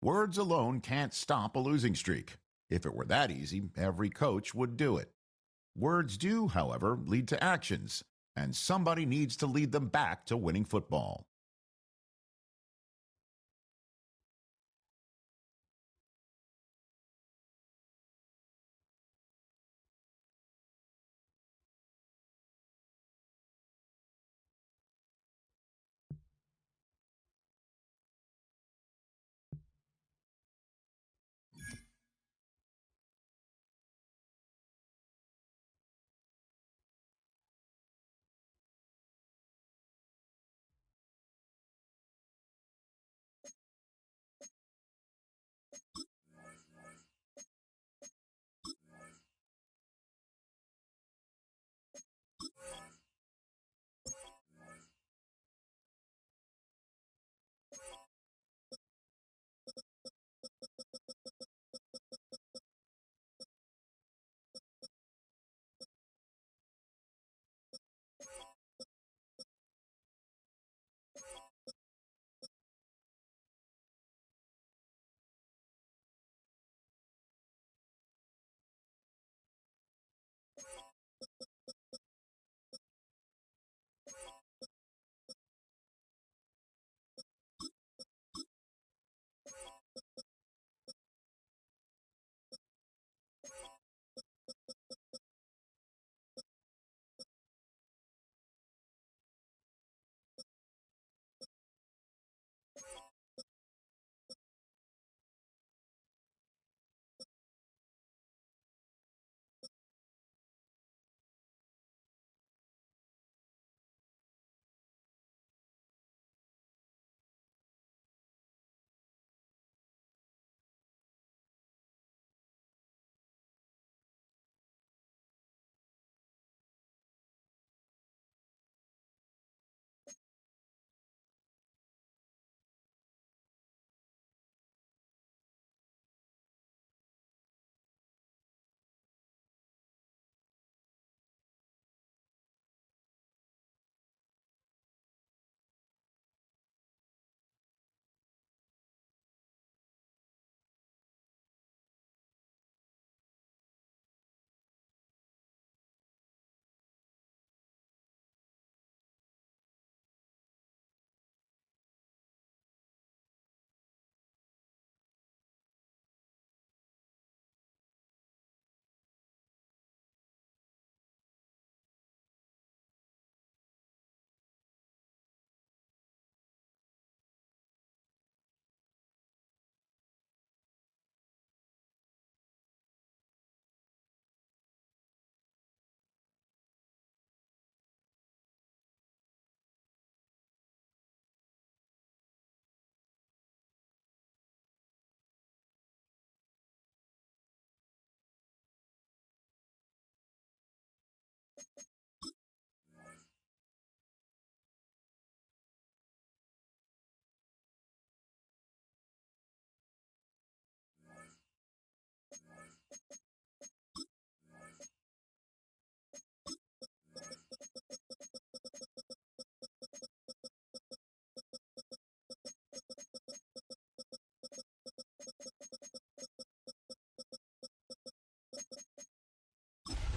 Words alone can't stop a losing streak. If it were that easy, every coach would do it. Words do, however, lead to actions, and somebody needs to lead them back to winning football.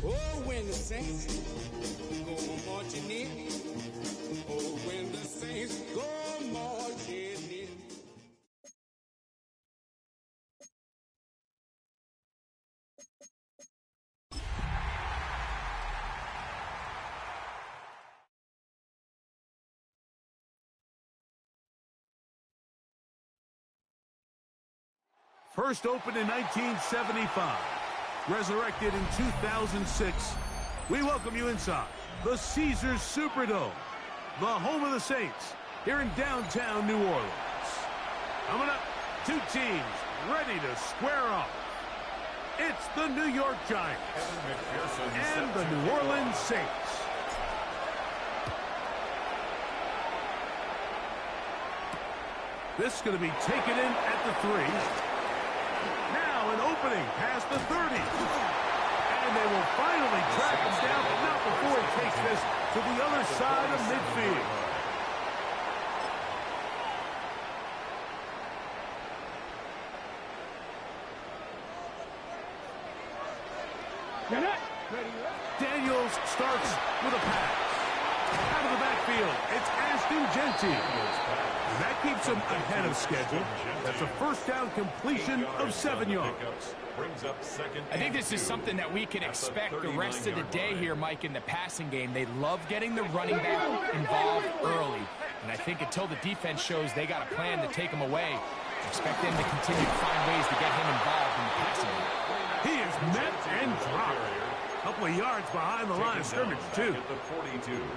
Oh, when the saints go marching in. Oh, when the saints go marching in. First opened in 1975, resurrected in 2006, we welcome you inside the Caesars Superdome, the home of the Saints, here in downtown New Orleans. Coming up, two teams ready to square off. It's the New York Giants and the New Orleans Saints. This is going to be taken in at the 3. Now an opening past the 30. And they will finally track him down, but not before he takes this to the other side of midfield. starts with a pass. Out of the backfield, it's Ashton Jeanty. And that keeps him ahead of schedule. That's a first down completion of 7 yards. I think this is something that we can expect the rest of the day here, Mike, in the passing game. They love getting the running back involved early. And I think until the defense shows they got a plan to take him away, expect them to continue to find ways to get him involved in the passing game. He is met and dropped. A couple of yards behind the line of scrimmage, too.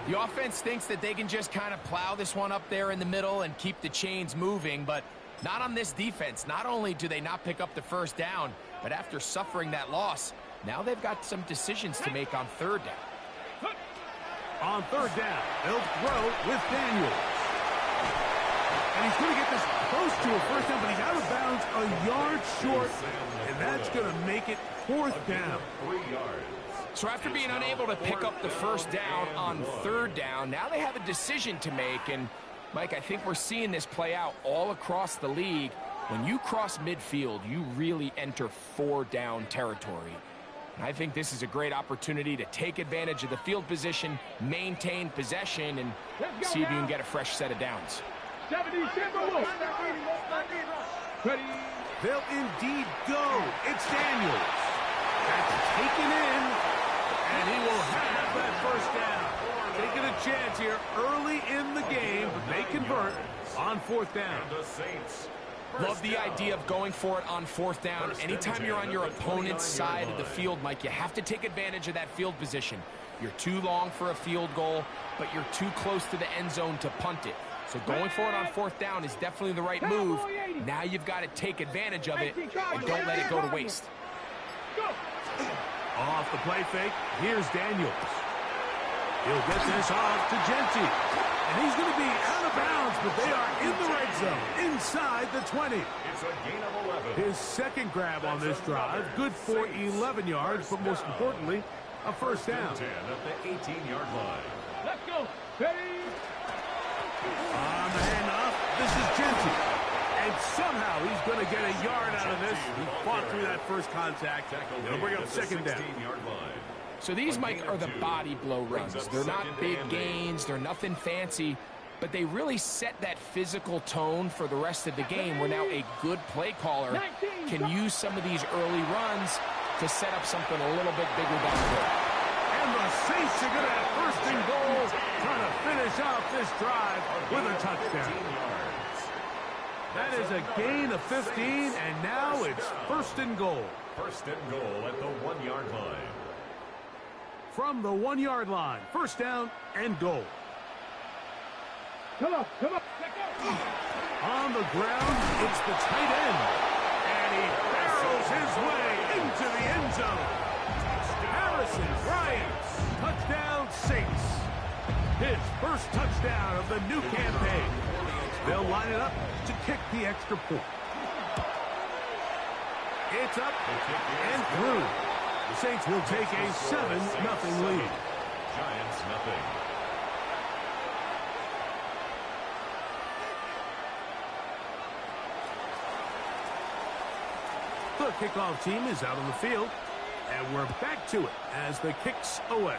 The offense thinks that they can just kind of plow this one up there in the middle and keep the chains moving, but not on this defense. Not only do they not pick up the first down, but after suffering that loss, now they've got some decisions to make on third down. On third down, they'll throw with Daniels. And he's going to get this close to a first down, but he's out of bounds a yard short, and that's going to make it fourth down. So after being unable to pick up the first down on third down, now they have a decision to make. And, Mike, I think we're seeing this play out all across the league. When you cross midfield, you really enter four-down territory. And I think this is a great opportunity to take advantage of the field position, maintain possession, and see if you can get a fresh set of downs. They'll indeed go. It's Daniels. That's taken in, and he will have that first down. Taking a chance here early in the game, but they convert on fourth down. Love the idea of going for it on fourth down. Anytime you're on your opponent's side of the field, Mike, you have to take advantage of that field position. You're too long for a field goal, but you're too close to the end zone to punt it. So going for it on fourth down is definitely the right move. Now you've got to take advantage of it and don't let it go to waste. Off the play fake, here's Daniels. He'll get this off to Jeanty. And he's going to be out of bounds, but they are in the red zone, inside the 20. It's a gain of 11. His second grab on this drive, good for 11 yards, but most importantly, a first down. 10 at the 18-yard line. Let's go. Ready? On the handoff, this is Jeanty. And somehow he's going to get a yard out of this. He fought through that first contact. It'll bring up second down. So these, Mike, are the body blow runs. They're not big gains. They're nothing fancy. But they really set that physical tone for the rest of the game where now a good play caller can use some of these early runs to set up something a little bit bigger down the road. And the Saints are going to have first and goal, trying to finish off this drive with a touchdown. That is a gain of 15, and now it's first and goal. First and goal at the 1-yard line. From the 1-yard line, first down and goal. Come on. On the ground, it's the tight end. And he barrels his way into the end zone. Harrison Bryant, touchdown Saints. His first touchdown of the new campaign. They'll line it up to kick the extra point. It's up and through. The Saints will take a 7-0 lead. Giants nothing. The kickoff team is out on the field, and we're back to it as the kick's away.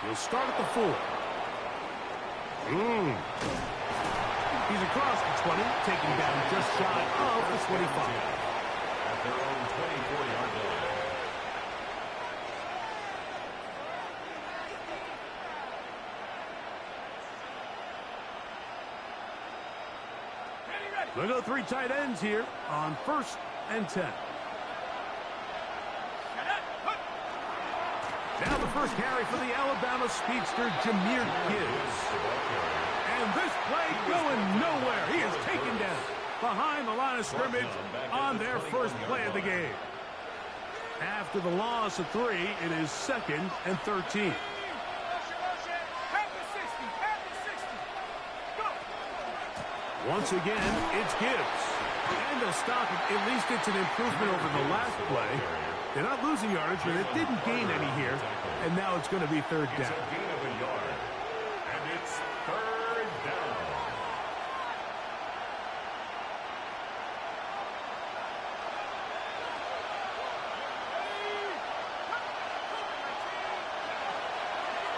We'll start at the 4. He's across the 20, taking down just shy of the 25. At their own 24-yard line. We'll go 3 tight ends here on first and 10. Now the first carry for the Alabama speedster, Jahmyr Gibbs. And this play going nowhere. He is taken down behind the line of scrimmage on their first play of the game. After the loss of 3, it is 2nd and 13. Once again, it's Gibbs. And to stop it, at least it's an improvement over the last play. They're not losing yardage, but it didn't gain any here. And now it's going to be third down. It's a gain of a yard. And it's third down.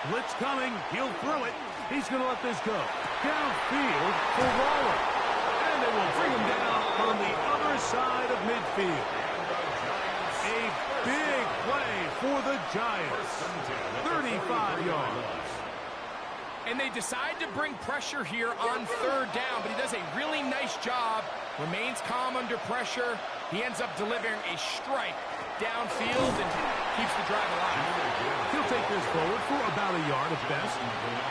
Blitz coming. He'll throw it. He's going to let this go. Downfield for Waller. And they will bring him down on the other side of midfield. A big play for the Giants. 35 yards. And they decide to bring pressure here on third down, but he does a really nice job. Remains calm under pressure. He ends up delivering a strike downfield and keeps the drive alive. He'll take this forward for about a yard at best.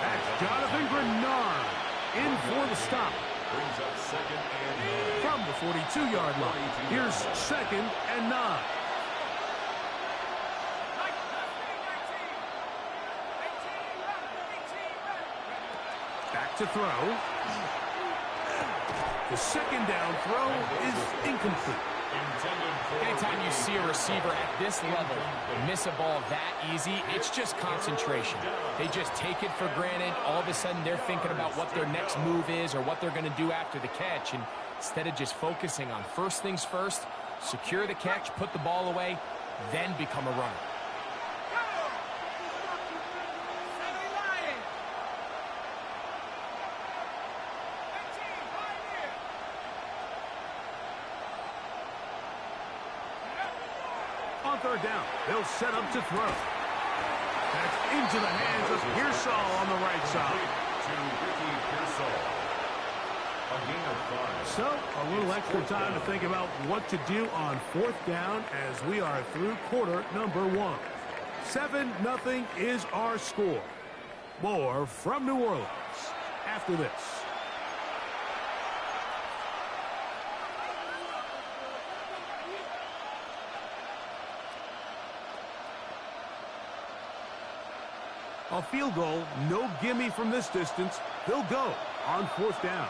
That's Jonathan Grenard in for the stop. Brings up 2nd and 9. From the 42-yard line, here's 2nd and 9. Back to throw. The 2nd down throw is incomplete. Anytime you see a receiver at this level miss a ball that easy, it's just concentration. They just take it for granted. All of a sudden, they're thinking about what their next move is or what they're going to do after the catch. And instead of just focusing on first things first, secure the catch, put the ball away, then become a runner. On third down, they'll set up to throw. That's into the hands of Pearsall on the right side. To Ricky Pearsall. A gain of 5. So, a little extra time to think about what to do on fourth down as we are through quarter number 1. 7-0 is our score. More from New Orleans after this. A field goal, no gimme from this distance. They'll go on fourth down.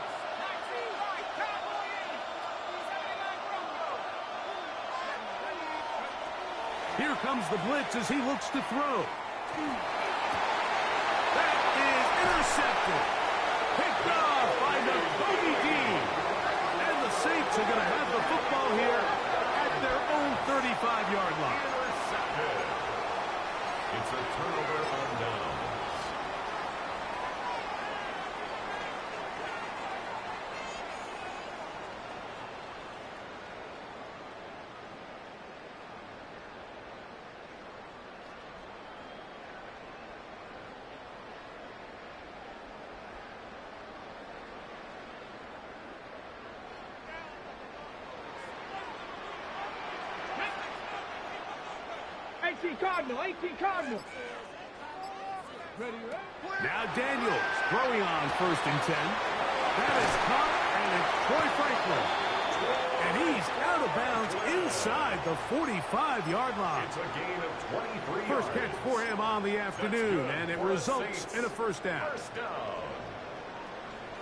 Here comes the blitz as he looks to throw. That is intercepted. Picked off by Nakobe Dean. And the Saints are going to have the football here at their own 35-yard line. Intercepted. It's a turnover on downs. Cardinal, 18 Cardinal. Ready, ready? Now Daniels throwing on 1st and 10. That is caught, and it's Troy Franklin. And he's out of bounds inside the 45-yard line. It's a gain of 23 First yards. catch for him on the afternoon, and it results in a first down. First down.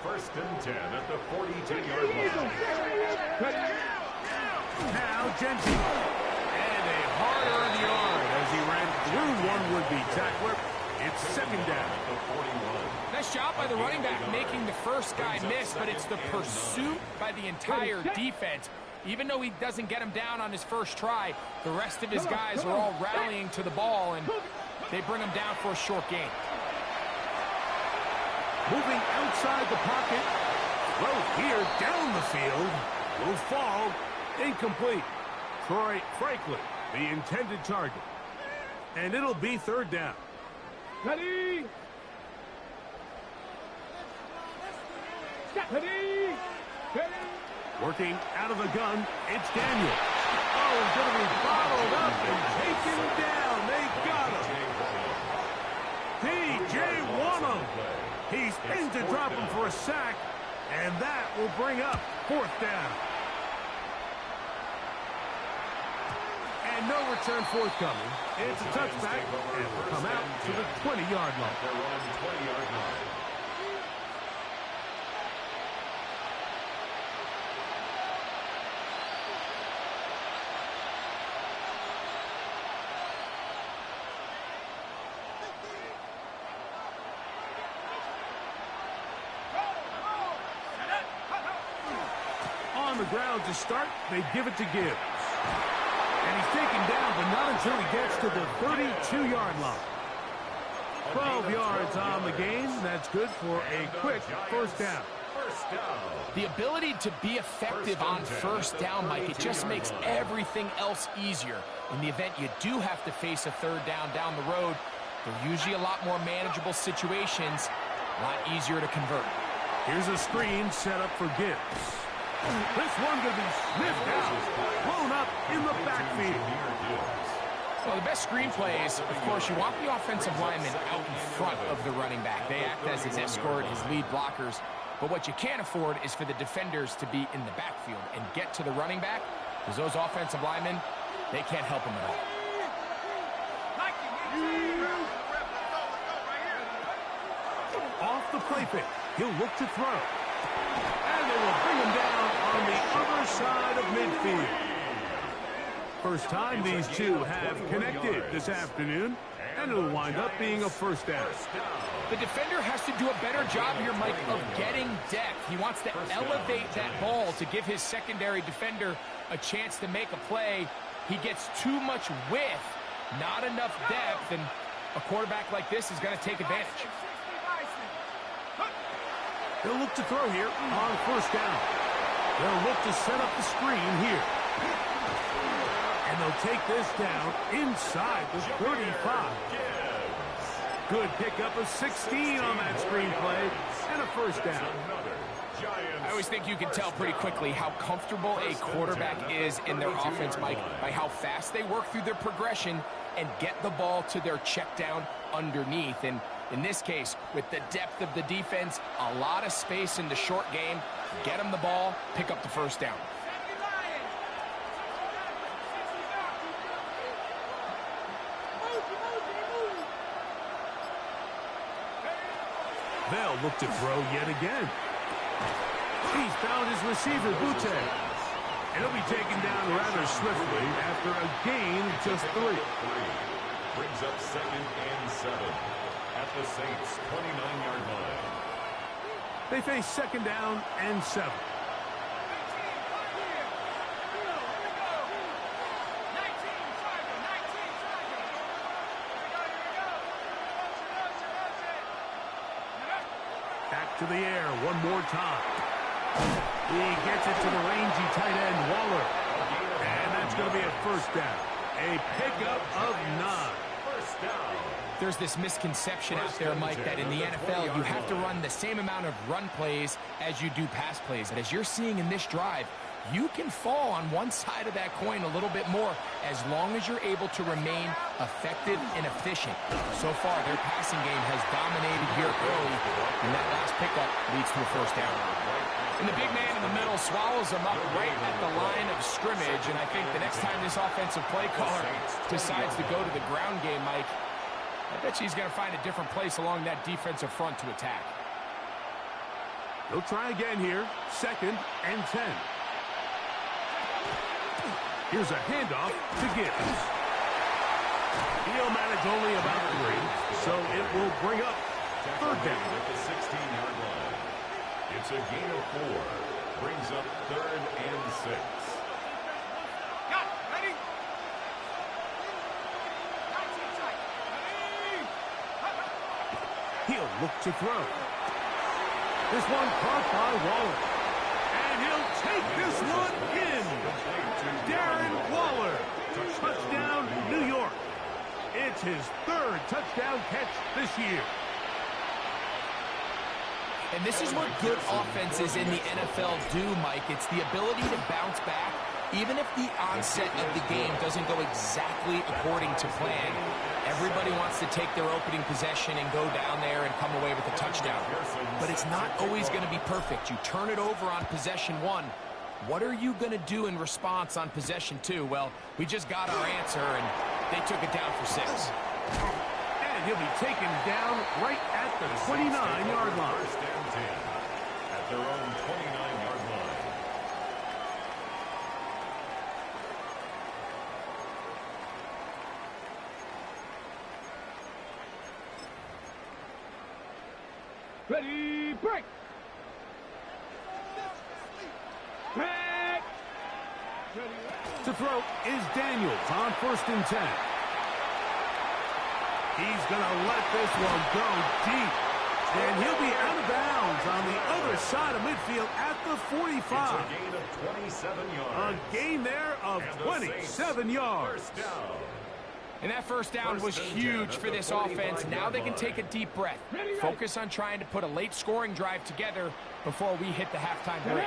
1st and 10 at the 42-yard line. Now Jensen. And a hard-earned yard as he ran through one would-be tackler. It's 2nd down. Nice job by the running back making the first guy miss, but it's the pursuit by the entire defense. Even though he doesn't get him down on his first try, the rest of his guys are all rallying to the ball, and they bring him down for a short gain. Moving outside the pocket. Throw here down the field. Will fall. Incomplete. Troy Franklin, the intended target. And it'll be 3rd down. Ready? Ready? Ready? Working out of the gun, it's Daniel. Oh, he's going to be bottled up and taken down. They got him. T.J. Wonnum. He's in to drop him for a sack, and that will bring up 4th down. And no return forthcoming. It's a touchback, and will come out to the 20-yard line. Their own 20-yard line. On the ground to start, they give it to Gibbs. And he's taken down, but not until he gets to the 32-yard line. 12 yards on the game. That's good for a quick first down. The ability to be effective on first down, Mike, it just makes everything else easier. In the event you do have to face a third down the road, they're usually a lot more manageable situations, a lot easier to convert. Here's a screen set up for Gibbs. This one could be sniffed out, blown up in the backfield. Well, the best screen plays, of course, you want the offensive lineman out in front of the running back. They act as his escort, his lead blockers. But what you can't afford is for the defenders to be in the backfield and get to the running back, because those offensive linemen, they can't help him at all. Off the play fake, he'll look to throw. And they will bring him down on the other side of midfield. First time these two have connected this afternoon, and it'll wind up being a first down. The defender has to do a better job here, Mike, of getting depth. He wants to elevate that ball to give his secondary defender a chance to make a play. He gets too much width, not enough depth, and a quarterback like this is going to take advantage. They'll look to throw here on first down. They'll look to set up the screen here. And they'll take this down inside the 35. Good pickup of 16 on that screen play, and a first down. I always think you can tell pretty quickly how comfortable a quarterback is in their offense, Mike, by how fast they work through their progression and get the ball to their check down underneath. And in this case, with the depth of the defense, a lot of space in the short game, get them the ball, pick up the first down. They'll look to throw yet again. He's found his receiver, Butte. And he'll be taken down rather swiftly after a gain of just 3. Brings up 2nd and 7 at the Saints' 29-yard line. They face 2nd down and 7. Back to the air one more time. He gets it to the rangy tight end, Waller. And that's going to be a first down. A pickup of 9. First down. There's this misconception out there, Mike, that in the NFL you have to run the same amount of run plays as you do pass plays. And as you're seeing in this drive, you can fall on one side of that coin a little bit more as long as you're able to remain effective and efficient. So far, their passing game has dominated here early, and that last pickup leads to a first down. And the big man in the middle swallows him up right at the line of scrimmage, and I think the next time this offensive play caller decides to go to the ground game, Mike, I bet you he's going to find a different place along that defensive front to attack. They'll try again here, 2nd and 10. Here's a handoff to Gibbs. He'll manage only about 3, so it will bring up 3rd down. At the 16-yard line. It's a gain of 4. Brings up 3rd and 6. He'll look to throw. This one caught by Waller. And he'll take this one in. Darren Waller. Touchdown, New York. It's his 3rd touchdown catch this year. And this is what good offenses in the NFL do, Mike. It's the ability to bounce back, even if the onset of the game doesn't go exactly according to plan. Everybody wants to take their opening possession and go down there and come away with a touchdown. But it's not always going to be perfect. You turn it over on possession 1. What are you going to do in response on possession 2? Well, we just got our answer, and they took it down for 6. And he'll be taken down right at the 29-yard line. First and 10 at their own 29-yard line. Ready, break! Break! To throw is Daniels on 1st and 10. He's going to let this one go deep. And he'll be out of bounds on the other side of midfield at the 45. It's a gain of 27 yards. A gain there of 27 yards. First down. And that first down was huge for this offense. Now they can take a deep breath. Focus on trying to put a late scoring drive together before we hit the halftime break.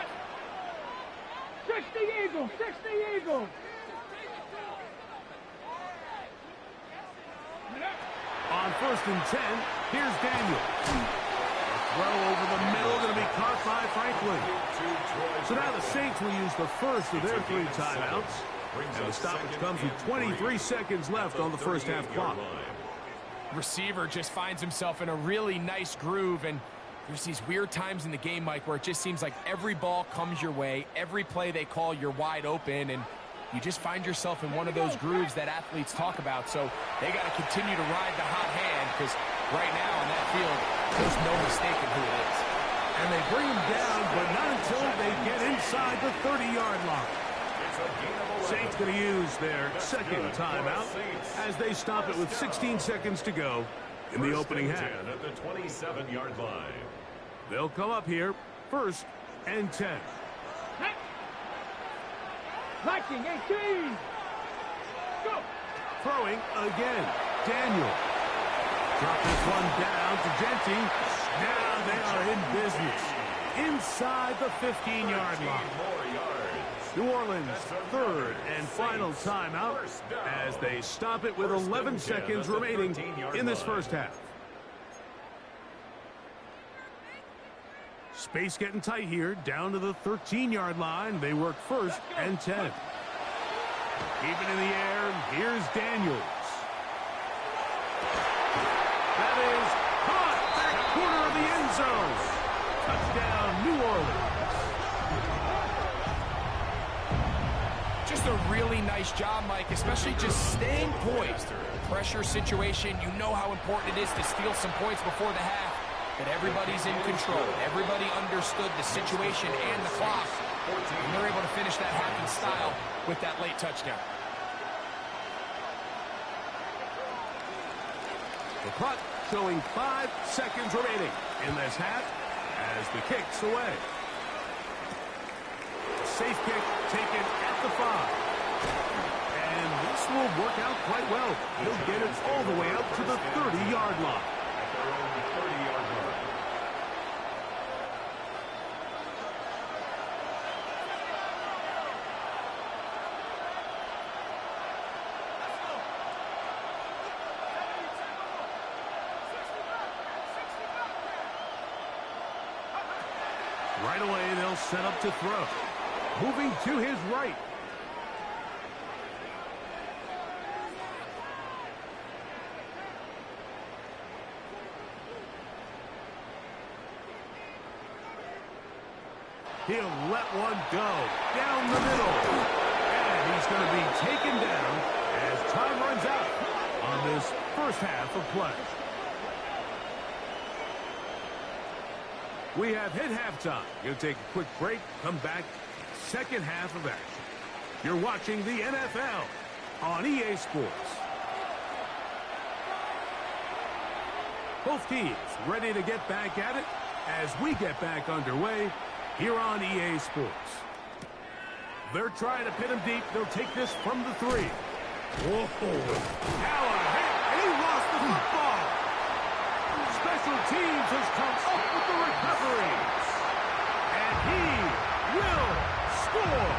60 Eagles, 60 Eagles. On 1st and 10, here's Daniel. A throw over the middle, going to be caught by Franklin. So now the Saints will use the first of their 3 timeouts. And the stoppage comes with 23 seconds left on the first half clock. Receiver just finds himself in a really nice groove, and there's these weird times in the game, Mike, where it just seems like every ball comes your way, every play they call, you're wide open, and you just find yourself in one of those grooves that athletes talk about. So they got to continue to ride the hot hand, because right now on that field, there's no mistaking who it is. And they bring him down, but not until they get inside the 30-yard line. Saints going to use their second timeout as they stop it with 16 seconds to go in the opening half. At the 27-yard line. They'll come up here, 1st and 10. Viking 18. Go. Throwing again. Daniel. Drop this one down to Genty. Now they are in business. Inside the 15-yard line. New Orleans' 3rd and final timeout as they stop it with 11 seconds remaining in this first half. Space getting tight here, down to the 13-yard line. They work 1st and 10. Keep it in the air. Here's Daniels. That is caught back corner of the end zone. Touchdown, New Orleans. Just a really nice job, Mike, especially just staying poised. Pressure situation, you know how important it is to steal some points before the half. But everybody's in control. Everybody understood the situation and the clock. And they're able to finish that half in style with that late touchdown. The clock showing 5 seconds remaining in this half as the kick's away. Safe kick taken at the 5. And this will work out quite well. He'll get it all the way up to the 30-yard line. At their own 30-yard line. Right away, they'll set up to throw. Moving to his right. He'll let one go down the middle. And he's going to be taken down as time runs out on this first half of play. We have hit halftime. Going to take a quick break, come back, second half of action. You're watching the NFL on EA Sports. Both teams ready to get back at it as we get back underway here on EA Sports. They're trying to pin him deep. They'll take this from the 3. Whoa. Now a hit, and he lost the football. Special teams has come up with the recoveries. And he will score.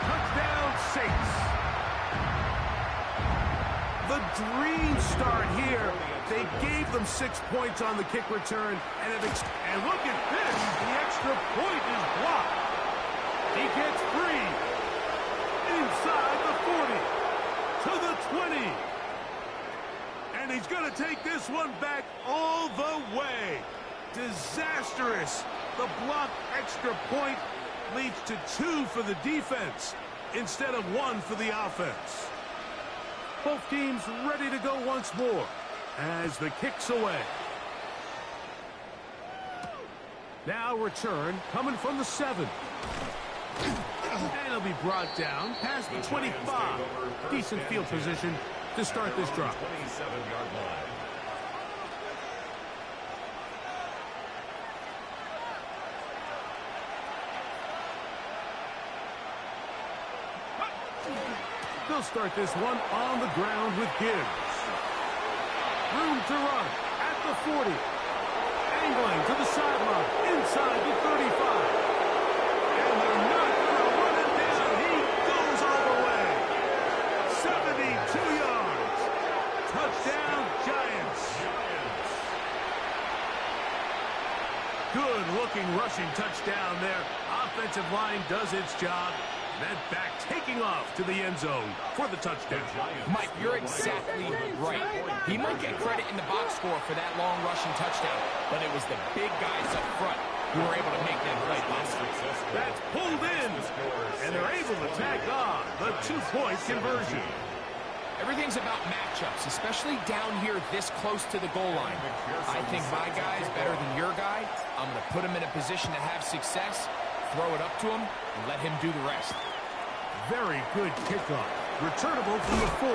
Touchdown, Saints. The dream start here. They gave them 6 points on the kick return. And look at this. The extra point is blocked. He gets free. Inside the 40. To the 20. And he's going to take this one back all the way. Disastrous. The blocked extra point leads to 2 for the defense instead of 1 for the offense. Both teams ready to go once more as the kick's away. Now return coming from the 7. And he'll be brought down past the 25. Decent field position to start this drive. 27-yard line. They'll start this one on the ground with Gibbs. Room to run at the 40. Angling to the sideline, inside the 35. And they're not going to run him down. He goes all the way. 72 yards. Touchdown, Giants. Good-looking rushing touchdown there. Offensive line does its job. That back taking off to the end zone for the touchdown. Mike, you're exactly right. He might get credit in the box score for that long rushing touchdown, but it was the big guys up front who were able to make that play possible. That's pulled in, and they're able to tack on the two-point conversion. Everything's about matchups, especially down here this close to the goal line. I think my guy's better than your guy. I'm going to put him in a position to have success, throw it up to him, and let him do the rest. Very good kickoff. Returnable from the 4.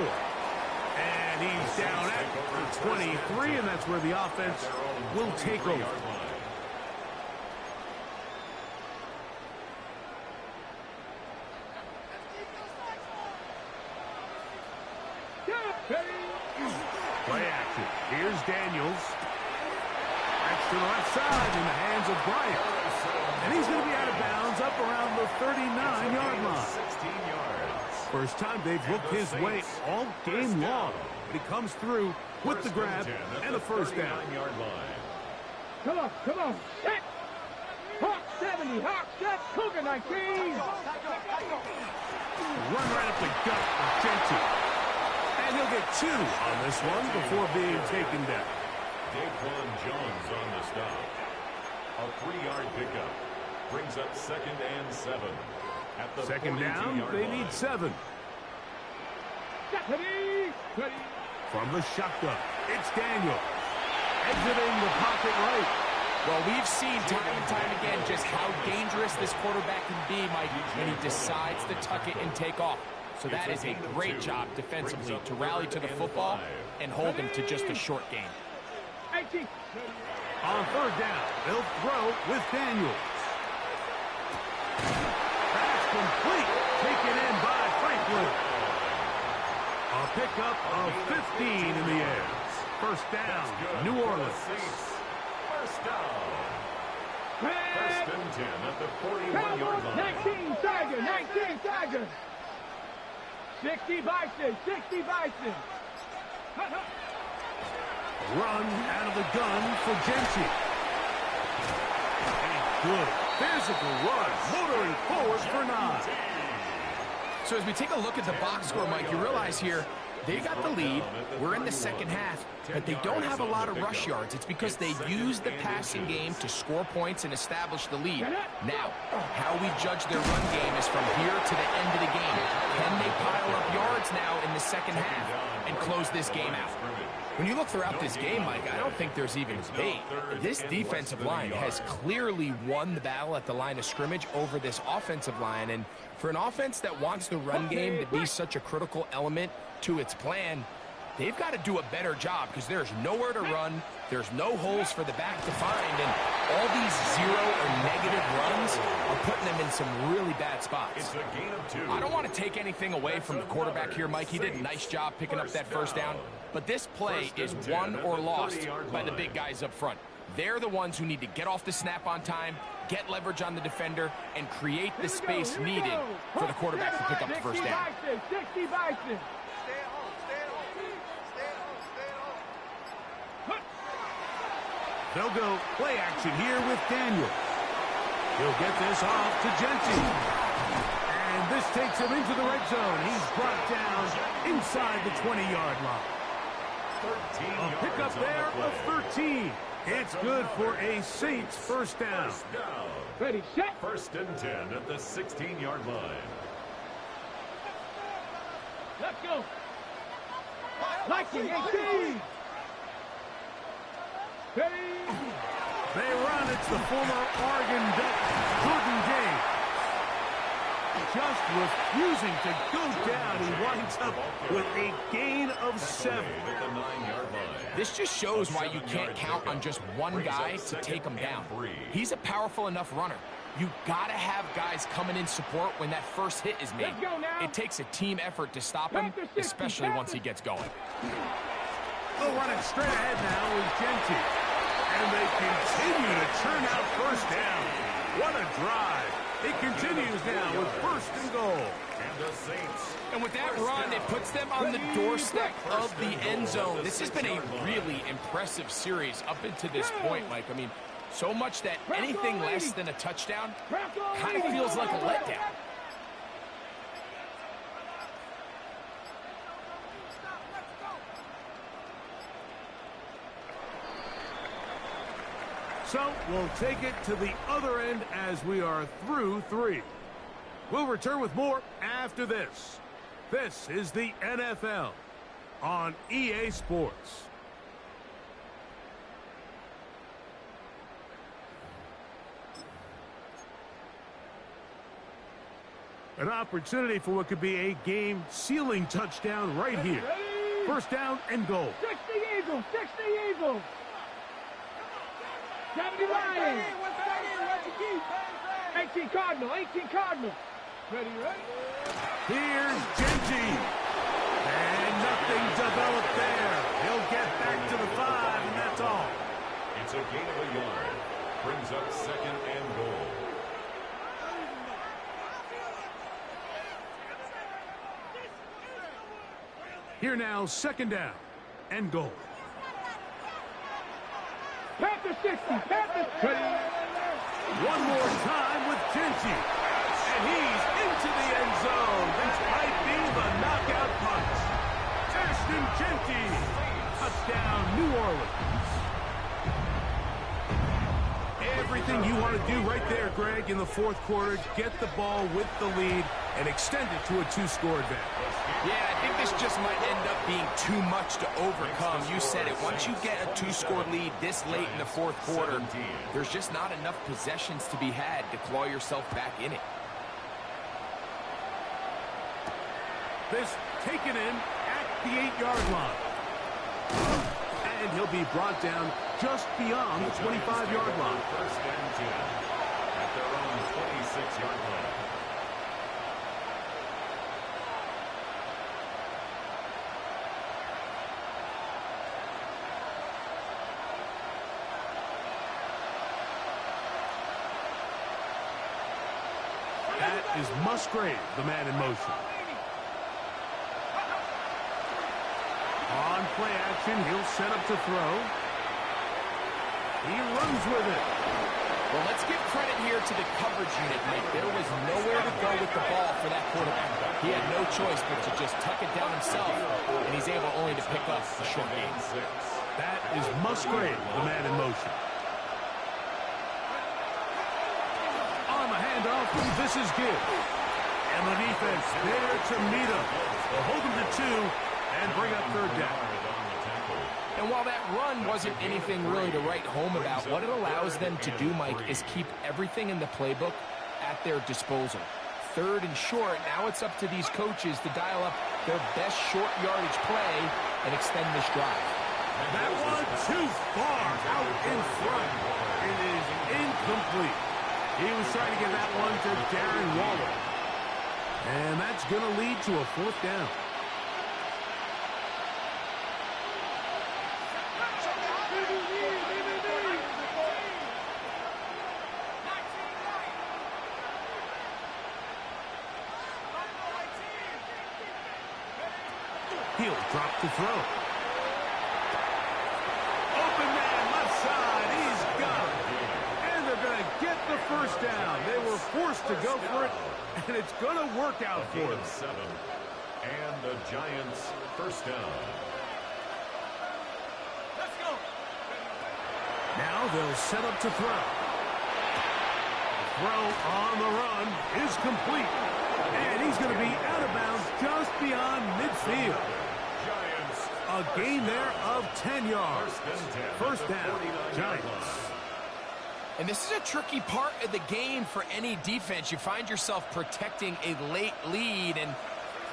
And he's down at the 23, and that's where the offense will take over. Play action. Here's Daniels. That's to the left side in the hands of Bryant. And he's going to be out of bounds up around the 39-yard line. 16 yards. First time they've looked his way all game long. But he comes through with the grab and a first down. Come on, come on. Set. Hawk 70, Hawk set, Cougar 19. Run right up the gut of Genty. And he'll get 2 on this one before being taken down. Daquan Jones on the stop. A 3-yard pickup. Brings up 2nd and 7. At the second down, they need 7. From the shotgun, it's Daniel. Exiting the pocket right. Well, we've seen time and time again just how dangerous this quarterback can be, Mike, when he decides to tuck it and take off. So that is a great job defensively to rally to the football and hold him to just a short gain. On third down, they'll throw with Daniels. Pass complete. Taken in by Franklin. A pickup of 15 in the air. First down, New Orleans. First down. First and 10 at the 41-yard line. 19 Tiger, 19 Tiger. 60 Bison, 60 Bison. Run out of the gun for Genty. A good physical run, motoring forward for 9. So as we take a look at the box score, Mike, you realize here they got the lead. We're in the second half, but they don't have a lot of rush yards. It's because they use the passing game to score points and establish the lead. Now, how we judge their run game is from here to the end of the game. Can they pile up yards now in the second half and close this game out? When you look throughout this game, Mike, I don't think there's even debate. This defensive line has clearly won the battle at the line of scrimmage over this offensive line. And for an offense that wants the run game to be such a critical element to its plan, they've got to do a better job because there's nowhere to run. There's no holes for the back to find. And all these 0 or negative runs are putting them in some really bad spots. I don't want to take anything away from the quarterback here, Mike. He did a nice job picking up that first down. But this play is won or lost by the big guys up front. They're the ones who need to get off the snap on time, get leverage on the defender, and create the space needed for the quarterback to pick up the first down. 60 Bison. They'll go play action here with Daniel. He'll get this off to Genty. And this takes him into the red zone. He's brought down inside the 20-yard line. A pickup there of 13. It's good for a Saints first down. Ready, set. First and 10 at the 16-yard line. Let's go. Lightning 18. They run. It's the former Oregon vet, Jordan James. just refusing to go down. He winds up with a gain of 7. At the 9-yard line. This just shows why you can't count on just one guy to take him down. He's a powerful enough runner. You gotta have guys coming in support when that first hit is made. It takes a team effort to stop him, especially once he gets going. They'll run it straight ahead now with Genty. And they continue to churn out first down. What a drive. It continues now with first and goal. And the Saints. And with that run, it puts them on the doorstep of the end zone. This has been a really impressive series up until this point, Mike. I mean, so much that anything less than a touchdown kind of feels like a letdown. So we'll take it to the other end as we are through 3. We'll return with more after this. This is the NFL on EA Sports. An opportunity for what could be a game-sealing touchdown right here. First down and goal. 60 Eagles, 60 Eagles. 70 Lions. 18 Cardinal, 18 Cardinal. Ready? Here's Genty. And nothing developed there. He'll get back to the 5, and that's all. It's a gain of a yard. Brings up second and goal. Here now, second down and goal. Panthers 60, Panthers 20. One more time with Genty. And he's into the end zone. This might be the knockout punch. Ashton Genty. Touchdown, New Orleans. Everything you want to do right there, Greg, in the fourth quarter. Get the ball with the lead and extend it to a 2-score advantage. Yeah, I think this just might end up being too much to overcome. You said it. Once you get a 2-score lead this late in the fourth quarter, there's just not enough possessions to be had to claw yourself back in it. This taken in at the 8-yard line. And he'll be brought down just beyond the 25-yard line. First and 10 at their own 26-yard line. That is Musgrave, the man in motion. On play action, he'll set up to throw. He runs with it. Well, let's give credit here to the coverage unit, Mike. There was nowhere to go with the ball for that quarterback. He had no choice but to just tuck it down himself, and he's able only to pick up a short gain. That is Musgrave, the man in motion. On the handoff, this is good. And the defense there to meet him. They'll hold him to 2 and bring up third down. And while that run wasn't anything really to write home about, what it allows them to do, Mike, is keep everything in the playbook at their disposal. Third and short, now it's up to these coaches to dial up their best short yardage play and extend this drive. That one too far out in front. It is incomplete. He was trying to get that one to Darren Waller. And that's going to lead to a fourth down. He'll drop the throw. Open man, left side. He's got it. And they're going to get the first down. They were forced to go for it, and it's going to work out for them. 7. And the Giants first down. Let's go. Now they'll set up to throw. The throw on the run is complete. And he's going to be out of bounds just beyond midfield. A gain there of 10 yards. First down, Giants. And this is a tricky part of the game for any defense. You find yourself protecting a late lead, and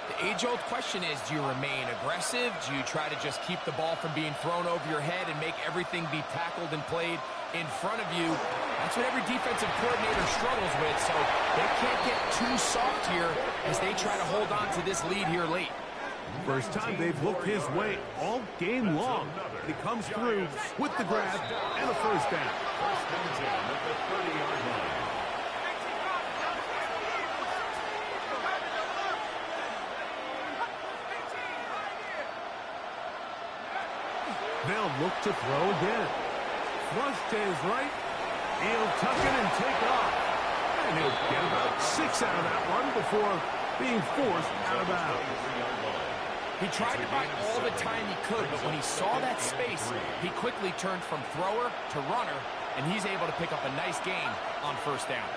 the age-old question is, do you remain aggressive? Do you try to just keep the ball from being thrown over your head and make everything be tackled and played in front of you? That's what every defensive coordinator struggles with, so they can't get too soft here as they try to hold on to this lead here late. First time they've looked his way all game long. He comes through with the grab and a first down. First and 10 at the 30-yard line. They'll look to throw again. Flush to his right. He'll tuck it and take off. And he'll get about 6 out of that one before being forced out of bounds. He tried to buy all the time he could, but when he saw that space, he quickly turned from thrower to runner, and he's able to pick up a nice gain on first down.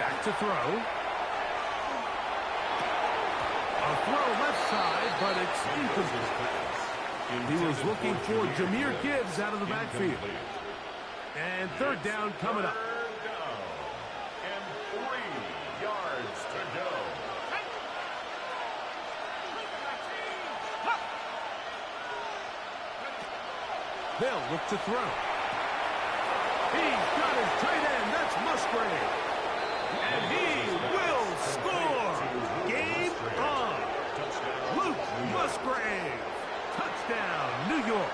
Back to throw. A throw left side, but it's incomplete. He was looking for Jahmyr Gibbs out of the backfield. And third down coming up. Third down. And 3 yards to go. They'll look to throw. He's got his tight end. That's Musgrave. And he will score. Game on. Luke Musgrave. Touchdown, New York.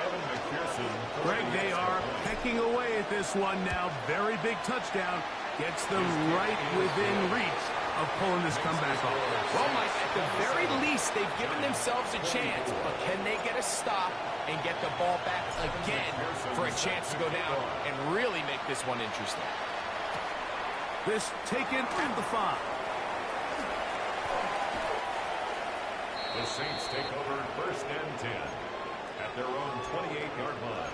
Evan McPherson. Greg, they are pecking away at this one now. Very big touchdown. Gets them right within reach of pulling this comeback off. Well, Mike, at the very least, they've given themselves a chance, but can they get a stop and get the ball back again for a chance to go down and really make this one interesting? This taken at the 5. The Saints take over first and 10 at their own 28-yard line.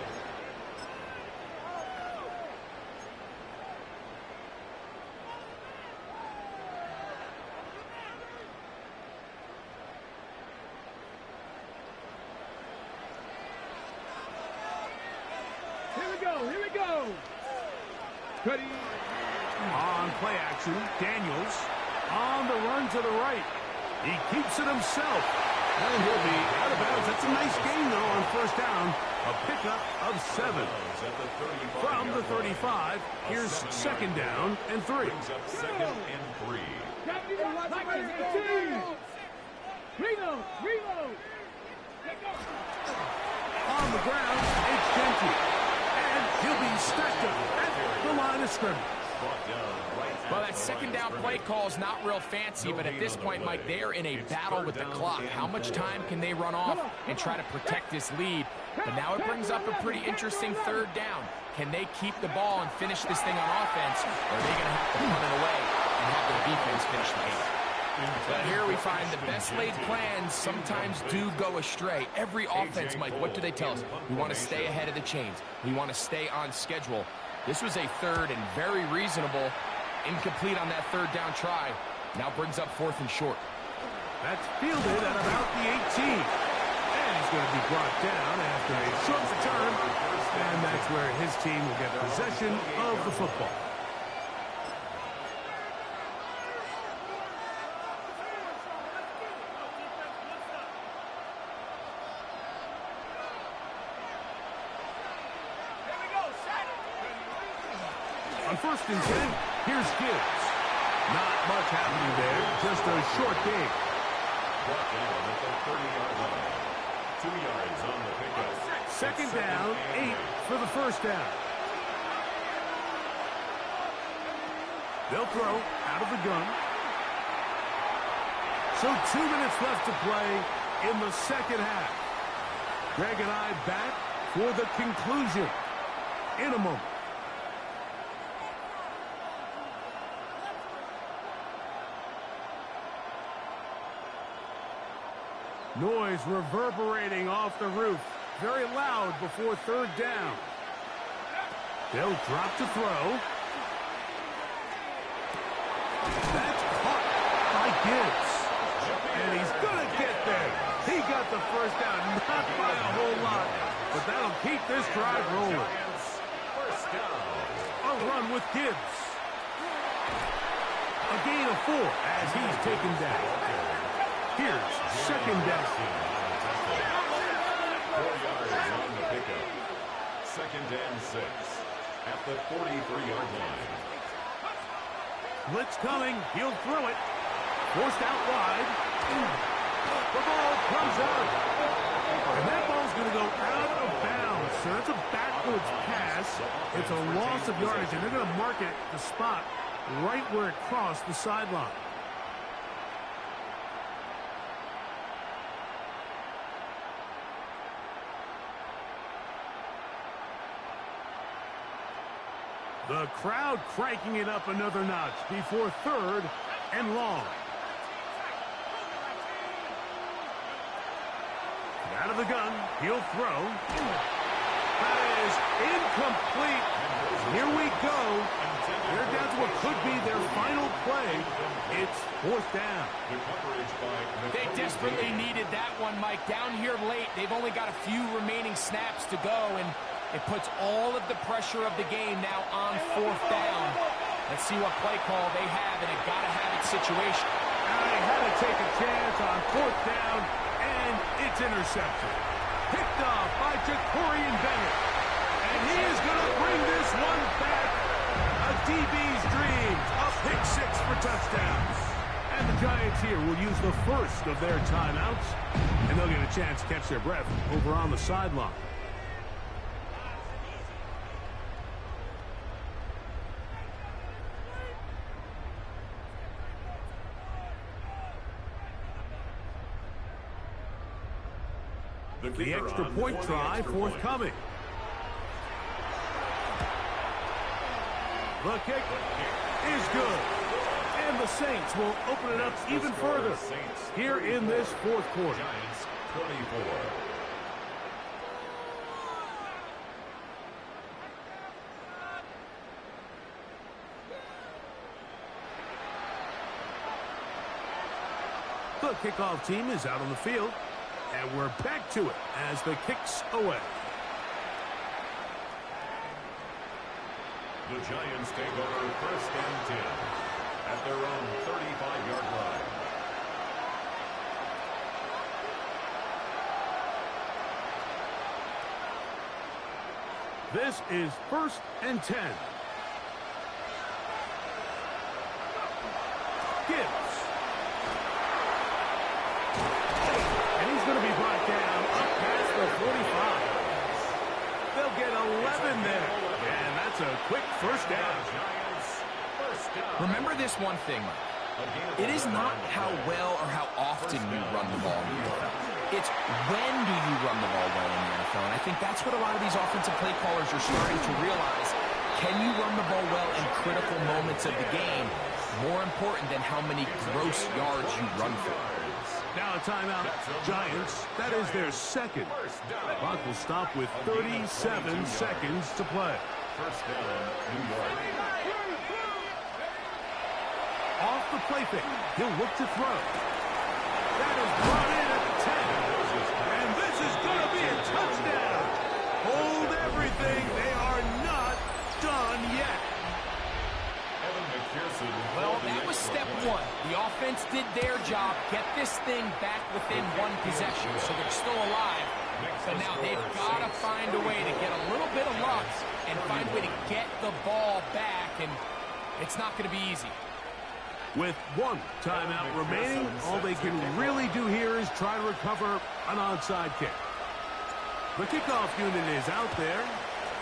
Here we go. Cuddy. On play action, Daniels on the run to the right. He keeps it himself, and he'll be out of bounds. That's a nice gain, though, on first down. A pickup of 7. From the 35, here's second down and 3. Brings up second and 3. Reload. On the ground, it's Genty. And he'll be stacked up at the line of scrimmage. Well, that second down play call is not real fancy, but at this point, Mike, they are in a battle with the clock. How much time can they run off and try to protect this lead? But now it brings up a pretty interesting third down. Can they keep the ball and finish this thing on offense, or are they going to have to punt it away and have their defense finish the game? But here we find the best laid plans sometimes do go astray. Every offense, Mike, what do they tell us? We want to stay ahead of the chains. We want to stay on schedule. This was a third and very reasonable. Incomplete on that third down try. Now brings up 4th and short. That's fielded at about the 18. And he's going to be brought down after a short return. And that's where his team will get possession of the football. On 1st and 10, here's Gibbs. Not much happening there, just a short game. Brought down at the 30-yard line. 2 yards on the pickup. Second down, 8 for the first down. They'll throw out of the gun. So 2 minutes left to play in the second half. Greg and I back for the conclusion in a moment. Noise reverberating off the roof very loud before third down. They'll drop to throw. That's caught by Gibbs. And he's going to get there. He got the first down, not by a whole lot, but that'll keep this drive rolling. First down. A run with Gibbs. A gain of 4 as he's taken down. Here's second down. 4 yards on the pickup. Second and 6 at the 43-yard line. Blitz coming. He'll throw it. Forced out wide. The ball comes out. And that ball's going to go out of bounds. So that's a backwards pass. It's a loss of yardage, and they're going to mark it the spot right where it crossed the sideline. The crowd cranking it up another notch before third and long. Out of the gun, he'll throw. That is incomplete. Here we go. They're down to what could be their final play. It's fourth down. They desperately needed that one, Mike. Down here late, they've only got a few remaining snaps to go, and it puts all of the pressure of the game now on fourth down. Let's see what play call they have in a gotta-have-it situation. They had to take a chance on fourth down, and it's intercepted. Picked off by Jacorian Bennett. And he is going to bring this one back. A DB's dream. A pick 6 for touchdowns. And the Giants here will use the first of their timeouts, and they'll get a chance to catch their breath over on the sideline. The extra point try forthcoming. The kick is good. And the Saints will open it up even further here in this fourth quarter. Giants 24. The kickoff team is out on the field. And we're back to it as the kick's away. The Giants take over first and 10 at their own 35-yard line. This is first and 10. Gibbs. And he's going to be brought down up past the 45. They'll get 11 there. And that's a quick first down. Remember this one thing, Mike. It is not how well or how often you run the ball in the NFL. It's when do you run the ball well in the NFL. And I think that's what a lot of these offensive play callers are starting to realize. Can you run the ball well in critical moments of the game? More important than how many gross yards you run for. Now a timeout. Giants, that is their second. Clock will stop with 37 seconds to play. First down, New York. Off the play fake. He'll look to throw. That is brought in at the 10. And this is going to be a touchdown. Hold everything. They are not done yet. Well, that was step one. The offense did their job. Get this thing back within one possession, so they're still alive. But now they've got to find a way to get a little bit of luck and find a way to get the ball back, and it's not going to be easy. With one timeout remaining, all they can really do here is try to recover an onside kick. The kickoff unit is out there,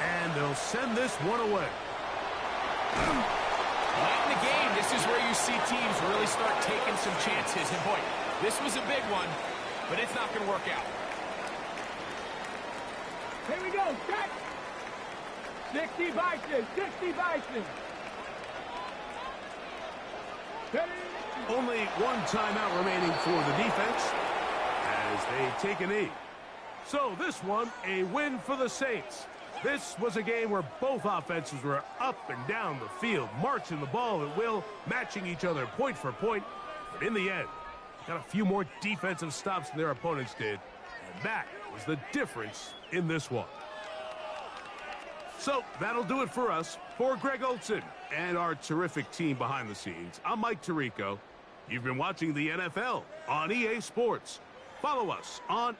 and they'll send this one away. Late in the game, this is where you see teams really start taking some chances. And boy, this was a big one, but it's not going to work out. Here we go, set! 60 Bison, 60 Bison. Only one timeout remaining for the defense as they take a knee. So this one, a win for the Saints. This was a game where both offenses were up and down the field, marching the ball at will, matching each other point for point. But in the end, got a few more defensive stops than their opponents did. And that was the difference in this one. So that'll do it for us. For Greg Olson and our terrific team behind the scenes, I'm Mike Tirico. You've been watching the NFL on EA Sports. Follow us on